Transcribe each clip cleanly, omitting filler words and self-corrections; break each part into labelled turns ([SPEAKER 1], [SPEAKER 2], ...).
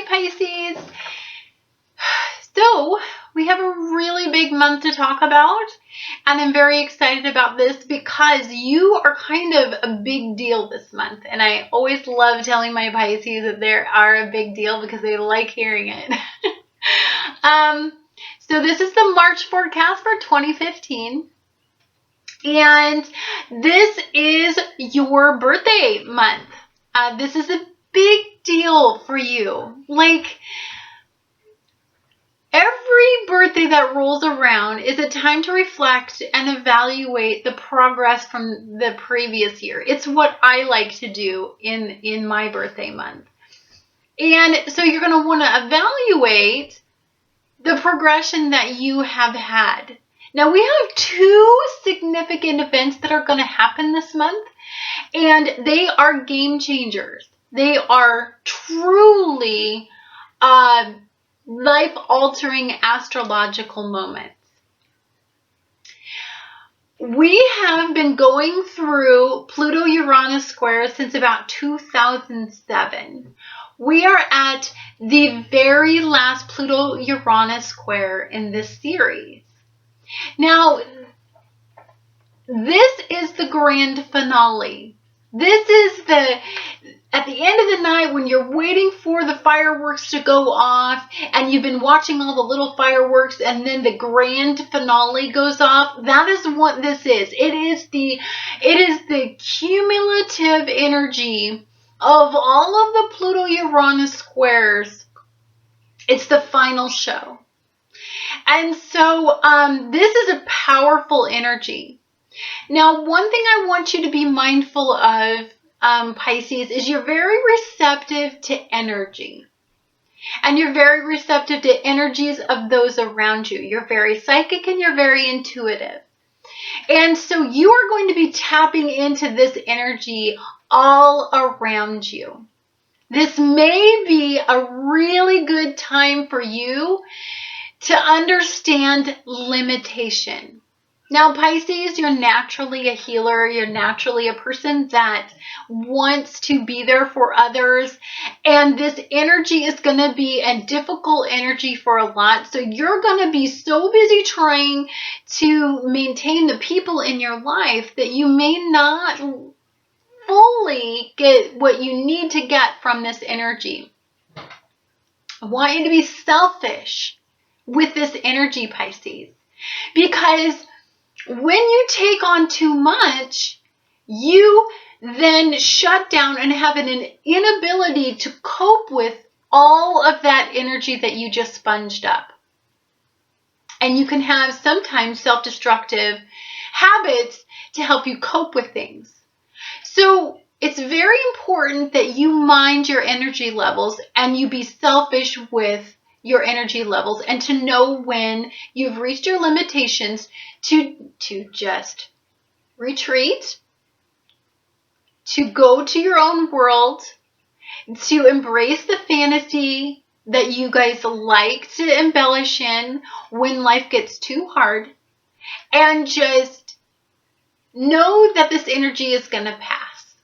[SPEAKER 1] Hi, Pisces. So we have a really big month to talk about, and I'm very excited about this because you are kind of a big deal this month, and I always love telling my Pisces that they are a big deal because they like hearing it. So this is the March forecast for 2015. And this is your birthday month. This is a big deal for you. Like, every birthday that rolls around is a time to reflect and evaluate the progress from the previous year. It's what I like to do in my birthday month. And so you're going to want to evaluate the progression that you have had. Now, we have two significant events that are going to happen this month, and they are game changers. They are truly life-altering astrological moments. We have been going through Pluto Uranus Square since about 2007. We are at the very last Pluto Uranus Square in this series. Now, this is the grand finale. This is at the end of the night when you're waiting for the fireworks to go off and you've been watching all the little fireworks and then the grand finale goes off. That is what this is. It is the cumulative energy of all of the Pluto Uranus squares. It's the final show. And so this is a powerful energy. Now, one thing I want you to be mindful of, Pisces, is you're very receptive to energy. And you're very receptive to energies of those around you. You're very psychic and you're very intuitive. And so you are going to be tapping into this energy all around you. This may be a really good time for you to understand limitation. Now, Pisces, you're naturally a healer. You're naturally a person that wants to be there for others. And this energy is going to be a difficult energy for a lot. So you're going to be so busy trying to maintain the people in your life that you may not fully get what you need to get from this energy. I want you to be selfish with this energy, Pisces, because when you take on too much, you then shut down and have an inability to cope with all of that energy that you just sponged up. And you can have sometimes self-destructive habits to help you cope with things. So it's very important that you mind your energy levels and you be selfish with your energy levels, and to know when you've reached your limitations to just retreat, to go to your own world, to embrace the fantasy that you guys like to embellish in when life gets too hard, and just know that this energy is going to pass.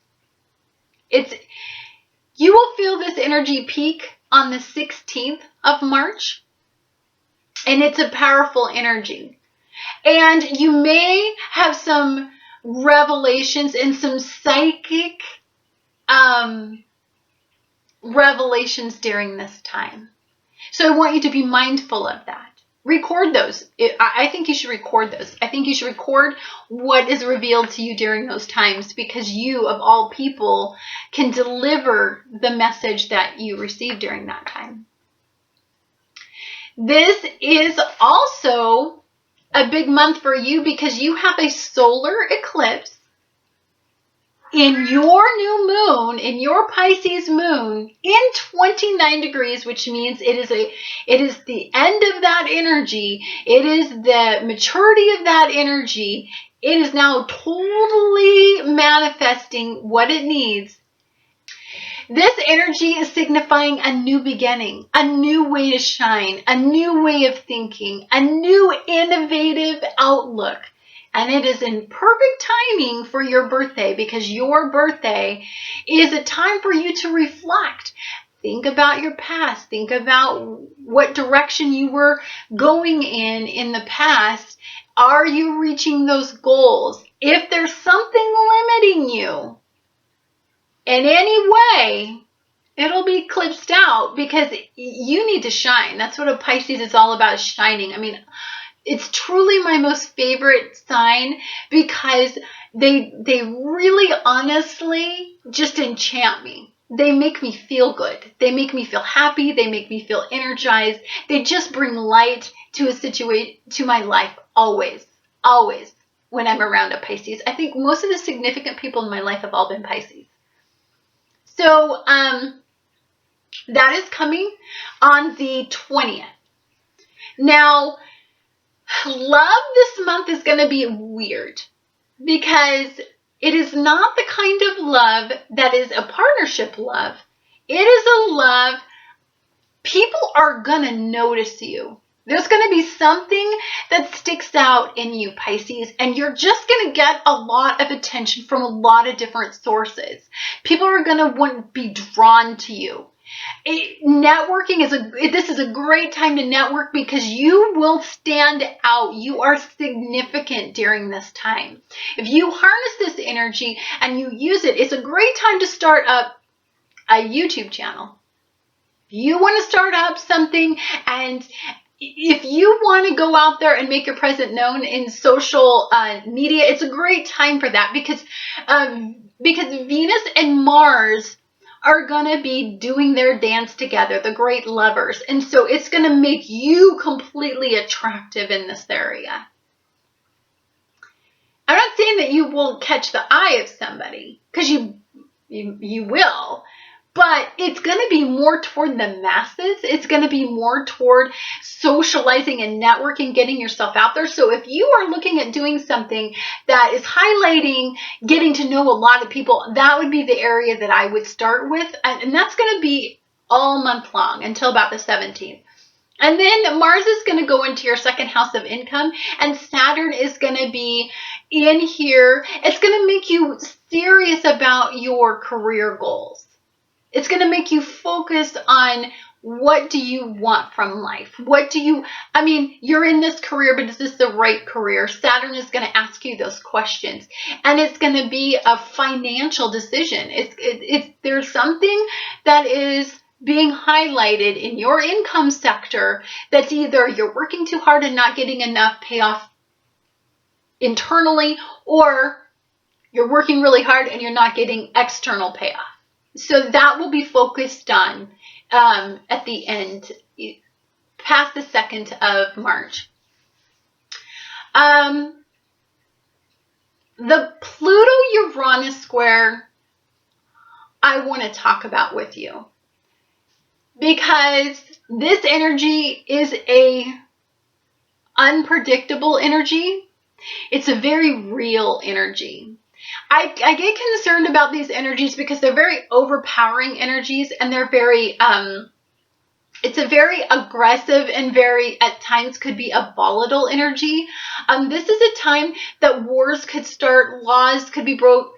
[SPEAKER 1] You will feel this energy peak on the 16th of March, and it's a powerful energy. And you may have some revelations and some psychic revelations during this time. So I want you to be mindful of that. Record those. I think you should record those. I think you should record what is revealed to you during those times, because you, of all people, can deliver the message that you receive during that time. This is also a big month for you because you have a solar eclipse in your new moon, in your Pisces moon, in 29 degrees, which means it is the end of that energy. It is the maturity of that energy. It is now totally manifesting what it needs. This energy is signifying a new beginning, a new way to shine, a new way of thinking, a new innovative outlook. And it is in perfect timing for your birthday, because your birthday is a time for you to reflect. Think about your past. Think about what direction you were going in the past. Are you reaching those goals? If there's something limiting you in any way, it'll be eclipsed out because you need to shine. That's what a Pisces is all about, shining. I mean, it's truly my most favorite sign because they really honestly just enchant me. They make me feel good. They make me feel happy. They make me feel energized. They just bring light to a situation, to my life, always, always when I'm around a Pisces. I think most of the significant people in my life have all been Pisces. So that is coming on the 20th. Now, love this month is going to be weird because it is not the kind of love that is a partnership love. It is a love, people are going to notice you. There's going to be something that sticks out in you, Pisces, and you're just going to get a lot of attention from a lot of different sources. People are going to want to be drawn to you. Networking this is a great time to network because you will stand out. You are significant during this time. If you harness this energy and you use it, it's a great time to start up a YouTube channel. If you want to start up something, and if you want to go out there and make your presence known in social media, it's a great time for that because Venus and Mars are going to be doing their dance together, the great lovers. And so it's going to make you completely attractive in this area. I'm not saying that you won't catch the eye of somebody, because you will. But it's going to be more toward the masses. It's going to be more toward socializing and networking, getting yourself out there. So if you are looking at doing something that is highlighting getting to know a lot of people, that would be the area that I would start with. And that's going to be all month long until about the 17th. And then Mars is going to go into your second house of income, and Saturn is going to be in here. It's going to make you serious about your career goals. It's going to make you focus on what do you want from life? You're in this career, but is this the right career? Saturn is going to ask you those questions, and it's going to be a financial decision. There's something that is being highlighted in your income sector that's either you're working too hard and not getting enough payoff internally, or you're working really hard and you're not getting external payoff. So that will be focused on at the end, past the 2nd of March. The Pluto Uranus Square, I want to talk about with you, because this energy is a unpredictable energy. It's a very real energy. I get concerned about these energies because they're very overpowering energies, and they're very, it's a very aggressive and very, at times, could be a volatile energy. This is a time that wars could start, laws could be broken,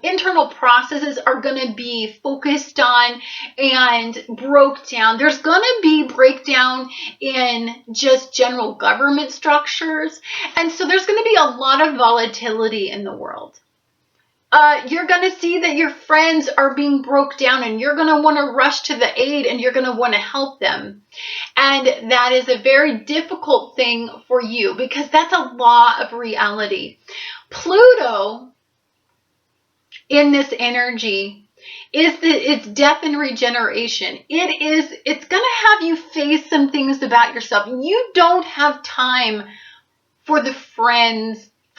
[SPEAKER 1] internal processes are going to be focused on and broke down. There's going to be breakdown in just general government structures, and so there's going to be a lot of volatility in the world. You're going to see that your friends are being broke down, and you're going to want to rush to the aid, and you're going to want to help them. And that is a very difficult thing for you because that's a law of reality. Pluto in this energy it's death and regeneration. It's going to have you face some things about yourself. You don't have time for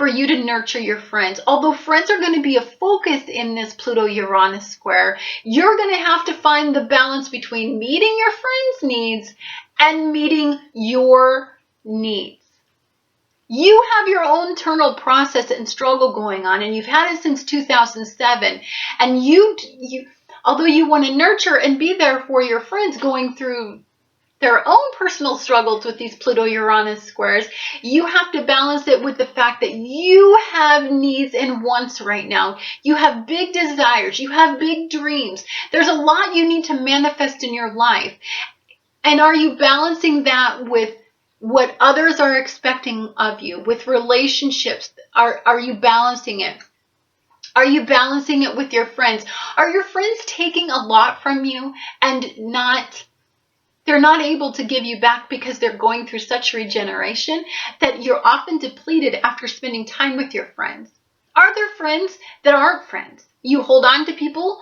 [SPEAKER 1] you to nurture your friends. Although friends are going to be a focus in this Pluto Uranus square, you're going to have to find the balance between meeting your friends' needs and meeting your needs. You have your own internal process and struggle going on, and you've had it since 2007. And although you want to nurture and be there for your friends going through their own personal struggles with these Pluto Uranus squares. You have to balance it with the fact that you have needs and wants right now. You have big desires. You have big dreams. There's a lot you need to manifest in your life. And are you balancing that with what others are expecting of you, with relationships? Are you balancing it? Are you balancing it with your friends? Are your friends taking a lot from you and they're not able to give you back because they're going through such regeneration that you're often depleted after spending time with your friends? Are there friends that aren't friends? You hold on to people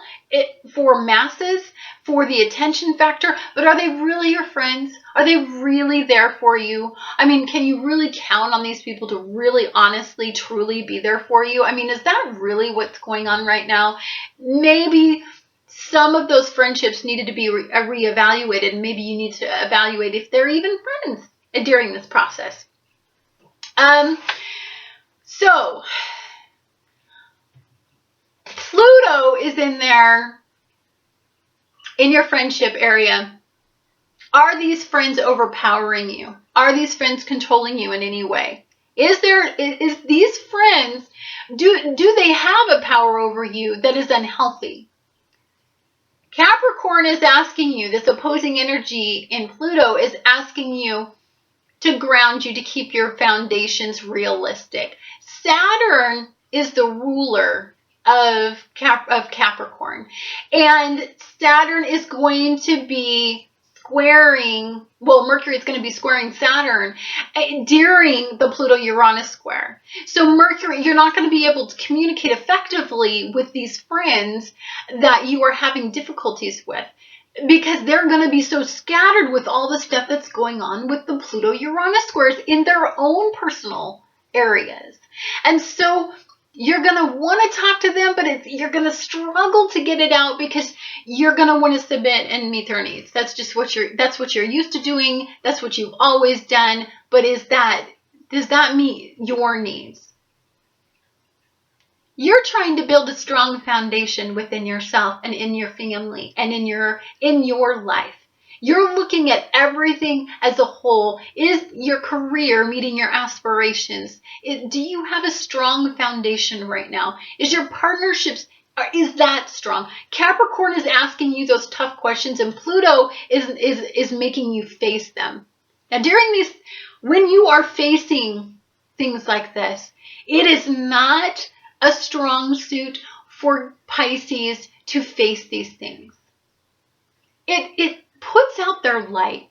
[SPEAKER 1] for masses, for the attention factor, but are they really your friends? Are they really there for you? I mean, can you really count on these people to really honestly, truly be there for you? I mean, is that really what's going on right now? Maybe some of those friendships needed to be reevaluated, and maybe you need to evaluate if they're even friends during this process. So Pluto is in there in your friendship area. Are these friends overpowering you? Are these friends controlling you in any way? Is these friends, do they have a power over you that is unhealthy? Capricorn is asking you, this opposing energy in Pluto is asking you to ground you, to keep your foundations realistic. Saturn is the ruler of Capricorn, and Saturn is going to be squaring, well, Mercury is going to be squaring Saturn during the Pluto Uranus square. So Mercury, you're not going to be able to communicate effectively with these friends that you are having difficulties with, because they're going to be so scattered with all the stuff that's going on with the Pluto Uranus squares in their own personal areas. And so you're going to want to talk to them, but you're going to struggle to get it out because you're going to want to submit and meet their needs. That's just what you're used to doing. That's what you've always done. But does that meet your needs? You're trying to build a strong foundation within yourself and in your family and in your life. You're looking at everything as a whole. Is your career meeting your aspirations? Do you have a strong foundation right now? Is your partnerships, is that strong? Capricorn is asking you those tough questions, and Pluto is making you face them. Now, when you are facing things like this, it is not a strong suit for Pisces to face these things. It puts out their light.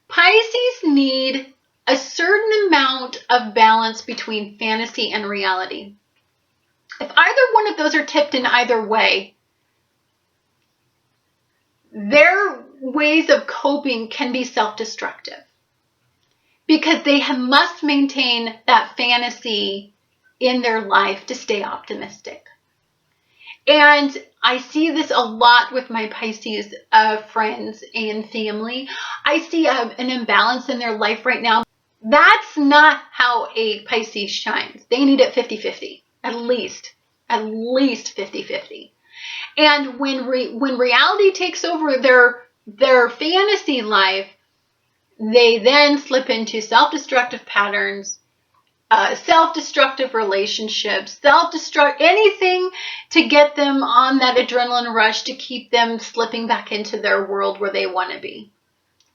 [SPEAKER 1] Pisces need a certain amount of balance between fantasy and reality. If either one of those are tipped in either way, their ways of coping can be self-destructive, because they must maintain that fantasy in their life to stay optimistic. And I see this a lot with my Pisces friends and family. I see an imbalance in their life right now. That's not how a Pisces shines. They need it 50-50, at least 50-50. And when reality takes over their fantasy life, they then slip into self-destructive patterns, self-destructive relationships, anything to get them on that adrenaline rush to keep them slipping back into their world where they want to be.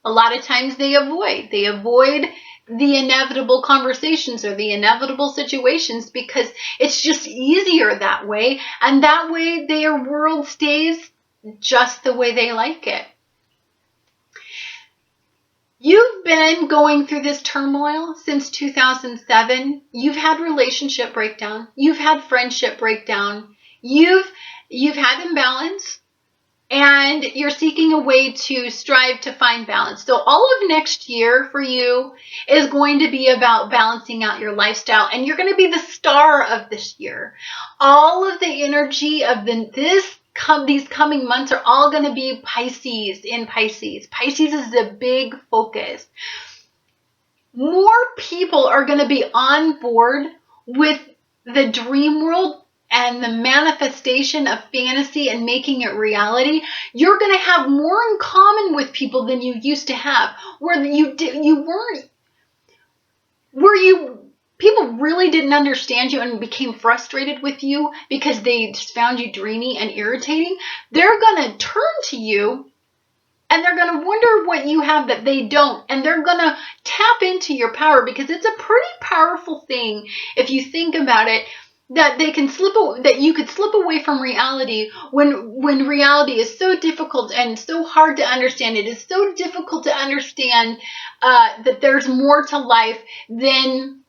[SPEAKER 1] A lot of times they avoid the inevitable conversations or the inevitable situations because it's just easier that way, and that way their world stays just the way they like it. You've been going through this turmoil since 2007. You've had relationship breakdown. You've had friendship breakdown. You've had imbalance, and you're seeking a way to strive to find balance. So all of next year for you is going to be about balancing out your lifestyle, and you're going to be the star of this year. All of the energy of these coming months are all going to be Pisces in Pisces. Pisces is the big focus. More people are going to be on board with the dream world and the manifestation of fantasy and making it reality, you're going to have more in common with people than you used to have, where people really didn't understand you and became frustrated with you because they just found you dreamy and irritating. They're going to turn to you and they're going to wonder what you have that they don't. And they're going to tap into your power, because it's a pretty powerful thing if you think about it, that you could slip away from reality when reality is so difficult and so hard to understand. It is so difficult to understand that there's more to life than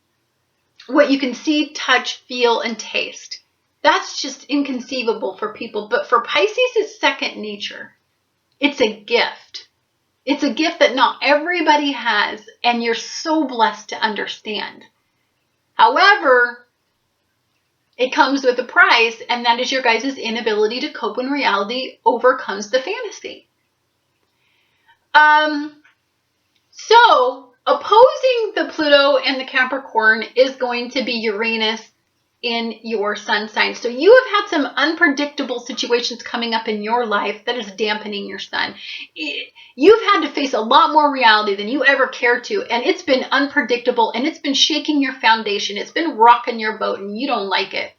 [SPEAKER 1] what you can see, touch, feel, and taste. That's just inconceivable for people. But for Pisces, it's second nature. It's a gift. It's a gift that not everybody has, and you're so blessed to understand. However, it comes with a price, and that is your guys' inability to cope when reality overcomes the fantasy. So, opposing the Pluto and the Capricorn is going to be Uranus in your sun sign. So you have had some unpredictable situations coming up in your life that is dampening your sun. You've had to face a lot more reality than you ever cared to, and it's been unpredictable, and it's been shaking your foundation. It's been rocking your boat, and you don't like it.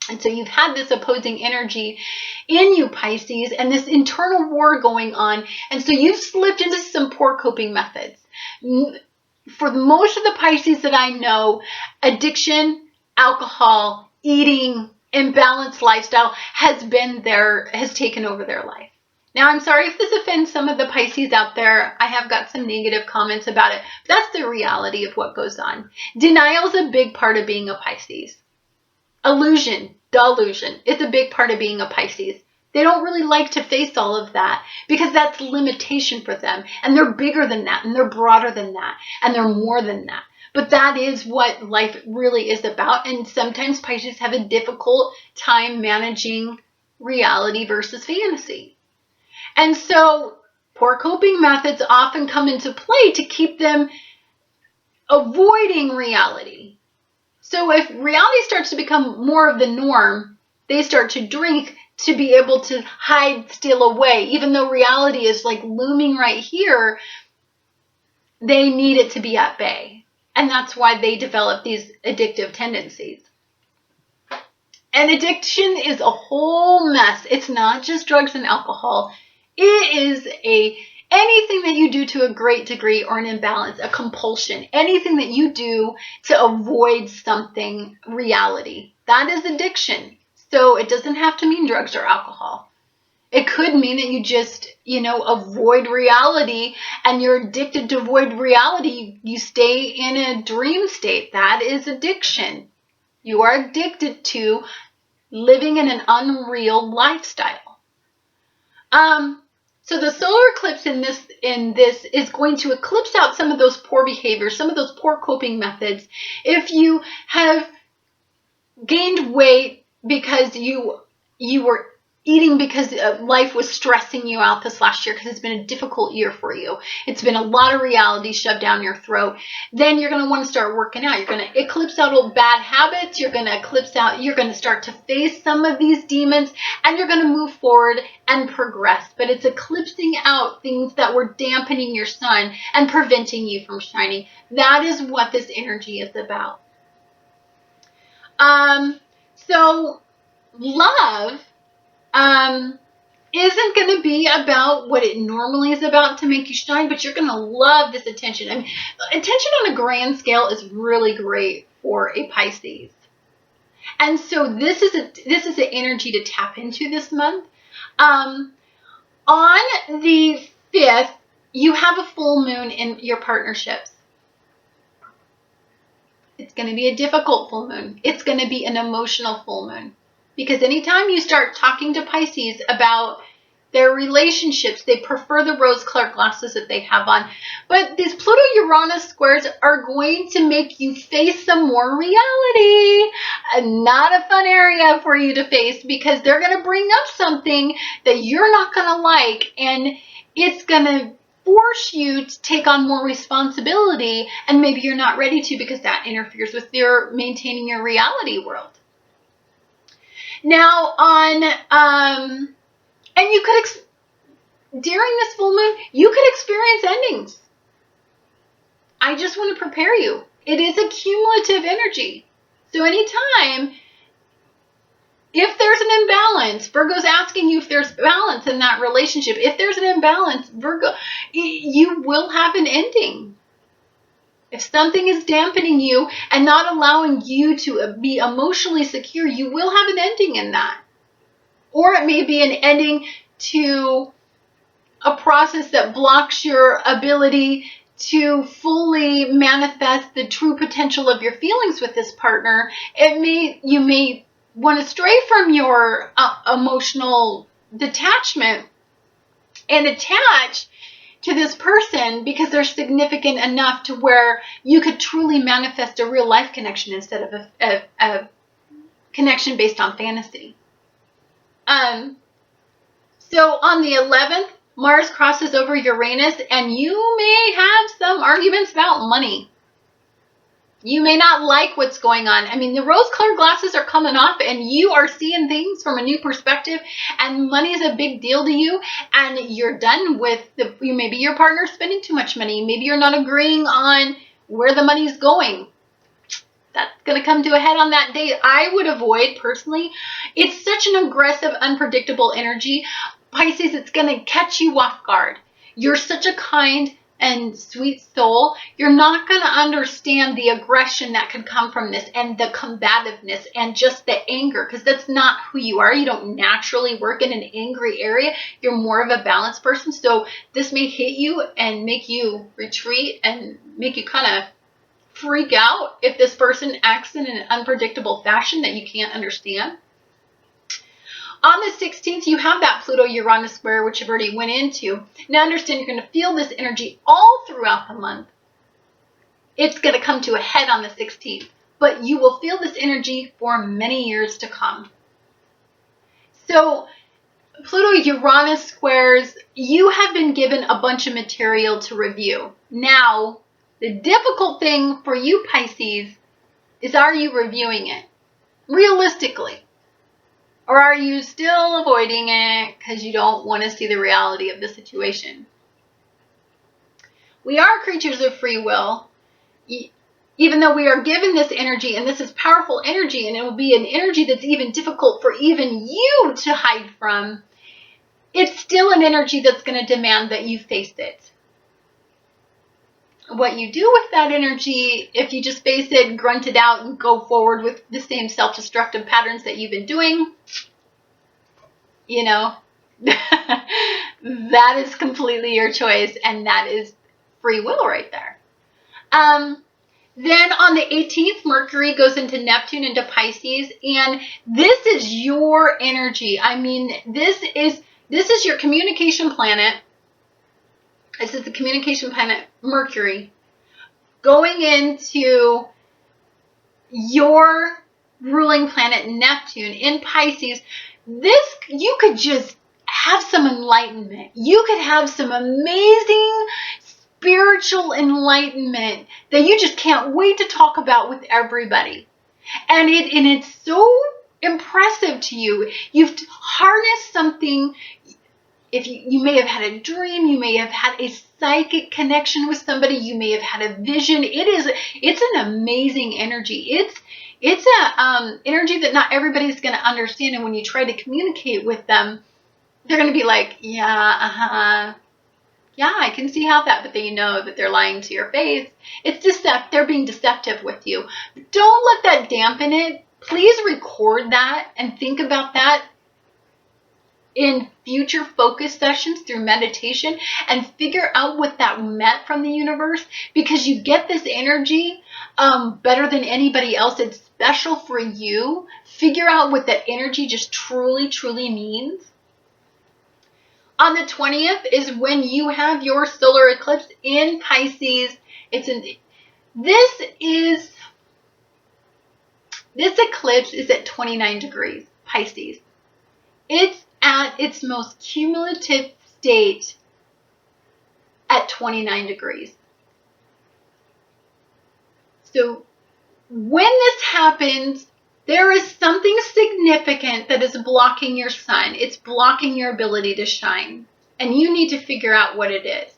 [SPEAKER 1] And so you've had this opposing energy in you, Pisces, and this internal war going on. And so you've slipped into some poor coping methods. For most of the Pisces that I know, addiction, alcohol, eating, imbalanced lifestyle has taken over their life. Now, I'm sorry if this offends some of the Pisces out there. I have got some negative comments about it. But that's the reality of what goes on. Denial is a big part of being a Pisces. Illusion, delusion, is a big part of being a Pisces. They don't really like to face all of that because that's limitation for them. And they're bigger than that, and they're broader than that, and they're more than that. But that is what life really is about. And sometimes Pisces have a difficult time managing reality versus fantasy. And so poor coping methods often come into play to keep them avoiding reality. So if reality starts to become more of the norm, they start to drink to be able to hide, steal away. Even though reality is like looming right here, they need it to be at bay. And that's why they develop these addictive tendencies. And addiction is a whole mess. It's not just drugs and alcohol. It is anything that you do to a great degree or an imbalance, a compulsion, anything that you do to avoid something, reality. That is addiction. So it doesn't have to mean drugs or alcohol. It could mean that you just, avoid reality, and you're addicted to avoid reality. You stay in a dream state. That is addiction. You are addicted to living in an unreal lifestyle. So the solar eclipse in this is going to eclipse out some of those poor behaviors, some of those poor coping methods. If you have gained weight because you were eating because life was stressing you out this last year, because it's been a difficult year for you, it's been a lot of reality shoved down your throat, then you're going to want to start working out. You're going to eclipse out old bad habits. You're going to start to face some of these demons, and you're going to move forward and progress. But it's eclipsing out things that were dampening your sun and preventing you from shining. That is what this energy is about. So love isn't going to be about what it normally is about to make you shine, but you're going to love this attention. I mean, attention on a grand scale is really great for a Pisces. And so this is an energy to tap into this month. On the 5th, you have a full moon in your partnerships. It's going to be a difficult full moon. It's going to be an emotional full moon. Because anytime you start talking to Pisces about their relationships, they prefer the rose-colored glasses that they have on. But these Pluto Uranus squares are going to make you face some more reality. Not a fun area for you to face, because they're going to bring up something that you're not going to like, and it's going to force you to take on more responsibility, and maybe you're not ready to, because that interferes with your maintaining your reality world. Now and you could, during this full moon, you could experience endings. I just want to prepare you. It is a cumulative energy. So anytime, if there's an imbalance, Virgo's asking you if there's balance in that relationship. If there's an imbalance, Virgo, you will have an ending. If something is dampening you and not allowing you to be emotionally secure, you will have an ending in that. Or it may be an ending to a process that blocks your ability to fully manifest the true potential of your feelings with this partner. You may want to stray from your emotional detachment and attach to this person because they're significant enough to where you could truly manifest a real life connection instead of a connection based on fantasy. So on the 11th, Mars crosses over Uranus, and you may have some arguments about money. You may not like what's going on. I mean, the rose-colored glasses are coming off, and you are seeing things from a new perspective, and money is a big deal to you, and you're done with maybe your partner's spending too much money. Maybe you're not agreeing on where the money's going. That's going to come to a head on that day. I would avoid, personally. It's such an aggressive, unpredictable energy. Pisces, it's going to catch you off guard. You're such a kind and sweet soul. You're not going to understand the aggression that can come from this and the combativeness and just the anger, because that's not who you are. You don't naturally work in an angry area. You're more of a balanced person. So this may hit you and make you retreat and make you kind of freak out if this person acts in an unpredictable fashion that you can't understand. On the 16th, you have that Pluto Uranus Square, which I've already went into. Now understand, you're going to feel this energy all throughout the month. It's going to come to a head on the 16th, but you will feel this energy for many years to come. So Pluto Uranus squares, you have been given a bunch of material to review. Now, the difficult thing for you, Pisces, is, are you reviewing it realistically? Or are you still avoiding it because you don't want to see the reality of the situation? We are creatures of free will. Even though we are given this energy, and this is powerful energy, and it will be an energy that's even difficult for even you to hide from, it's still an energy that's going to demand that you face it. What you do with that energy, if you just face it, grunt it out, and go forward with the same self-destructive patterns that you've been doing, you know, that is completely your choice, and that is free will right there. Then on the 18th, Mercury goes into Neptune, into Pisces, and this is your energy. I mean, this is your communication planet. This is the communication planet Mercury going into your ruling planet Neptune in Pisces. You could just have some enlightenment. You could have some amazing spiritual enlightenment that you just can't wait to talk about with everybody. And it's so impressive to you. You've harnessed something. If you may have had a dream, you may have had a psychic connection with somebody, you may have had a vision. It's an amazing energy. It's a energy that not everybody's going to understand, and when you try to communicate with them, they're going to be like, yeah, I can see how that, but they know that they're lying to your face. They're being deceptive with you. Don't let that dampen it. Please record that and think about that in future focus sessions through meditation, and figure out what that meant from the universe, because you get this energy better than anybody else. It's special for you. Figure out what that energy just truly, truly means. On the 20th is when you have your solar eclipse in Pisces. This eclipse is at 29 degrees Pisces. It's at its most cumulative state at 29 degrees. So when this happens, There is something significant that is blocking your sun. It's blocking your ability to shine. And you need to figure out what it is.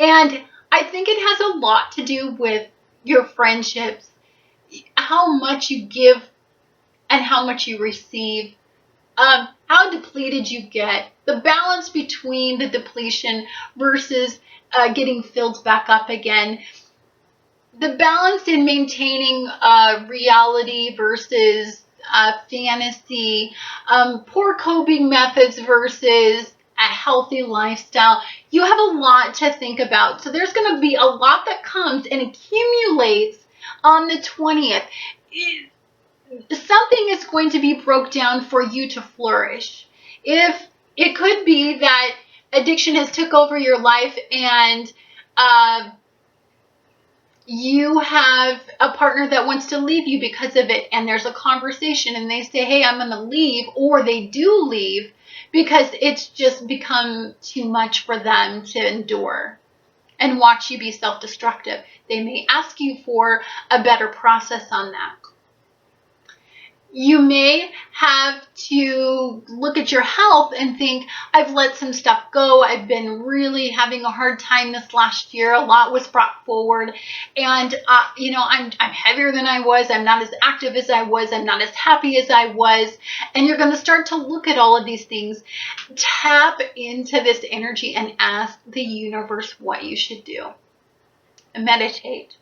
[SPEAKER 1] And I think it has a lot to do with your friendships, how much you give and how much you receive, how depleted you get, the balance between the depletion versus getting filled back up again, the balance in maintaining reality versus fantasy, poor coping methods versus a healthy lifestyle. You have a lot to think about. So there's going to be a lot that comes and accumulates on the 20th. Something is going to be broke down for you to flourish. If it could be that addiction has took over your life and you have a partner that wants to leave you because of it, and there's a conversation and they say, hey, I'm going to leave, or they do leave because it's just become too much for them to endure and watch you be self-destructive. They may ask you for a better process on that. You may have to look at your health and think, I've let some stuff go. I've been really having a hard time this last year. A lot was brought forward. And, I'm heavier than I was. I'm not as active as I was. I'm not as happy as I was. And you're going to start to look at all of these things. Tap into this energy and ask the universe what you should do. Meditate.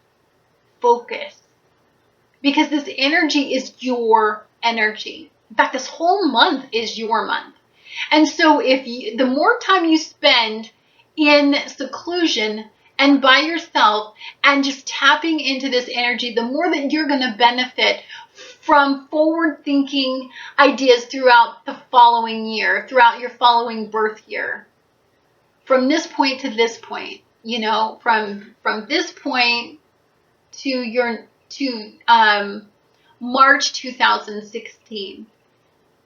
[SPEAKER 1] Focus. Because this energy is your energy. In fact, this whole month is your month. And so the more time you spend in seclusion and by yourself and just tapping into this energy, the more that you're going to benefit from forward-thinking ideas throughout the following year, throughout your following birth year. From this point to this point, from this point to March 2016.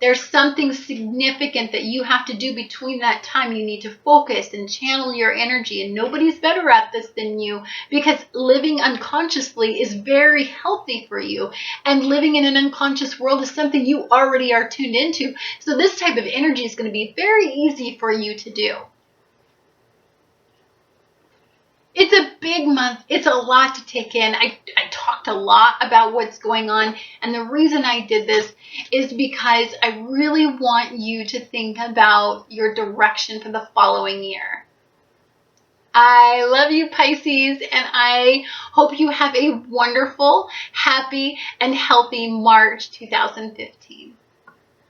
[SPEAKER 1] There's something significant that you have to do between that time. You need to focus and channel your energy, and nobody's better at this than you, because living unconsciously is very healthy for you, and living in an unconscious world is something you already are tuned into. So this type of energy is going to be very easy for you to do. It's a big month. It's a lot to take in. I talked a lot about what's going on. And the reason I did this is because I really want you to think about your direction for the following year. I love you, Pisces, and I hope you have a wonderful, happy, and healthy March 2015.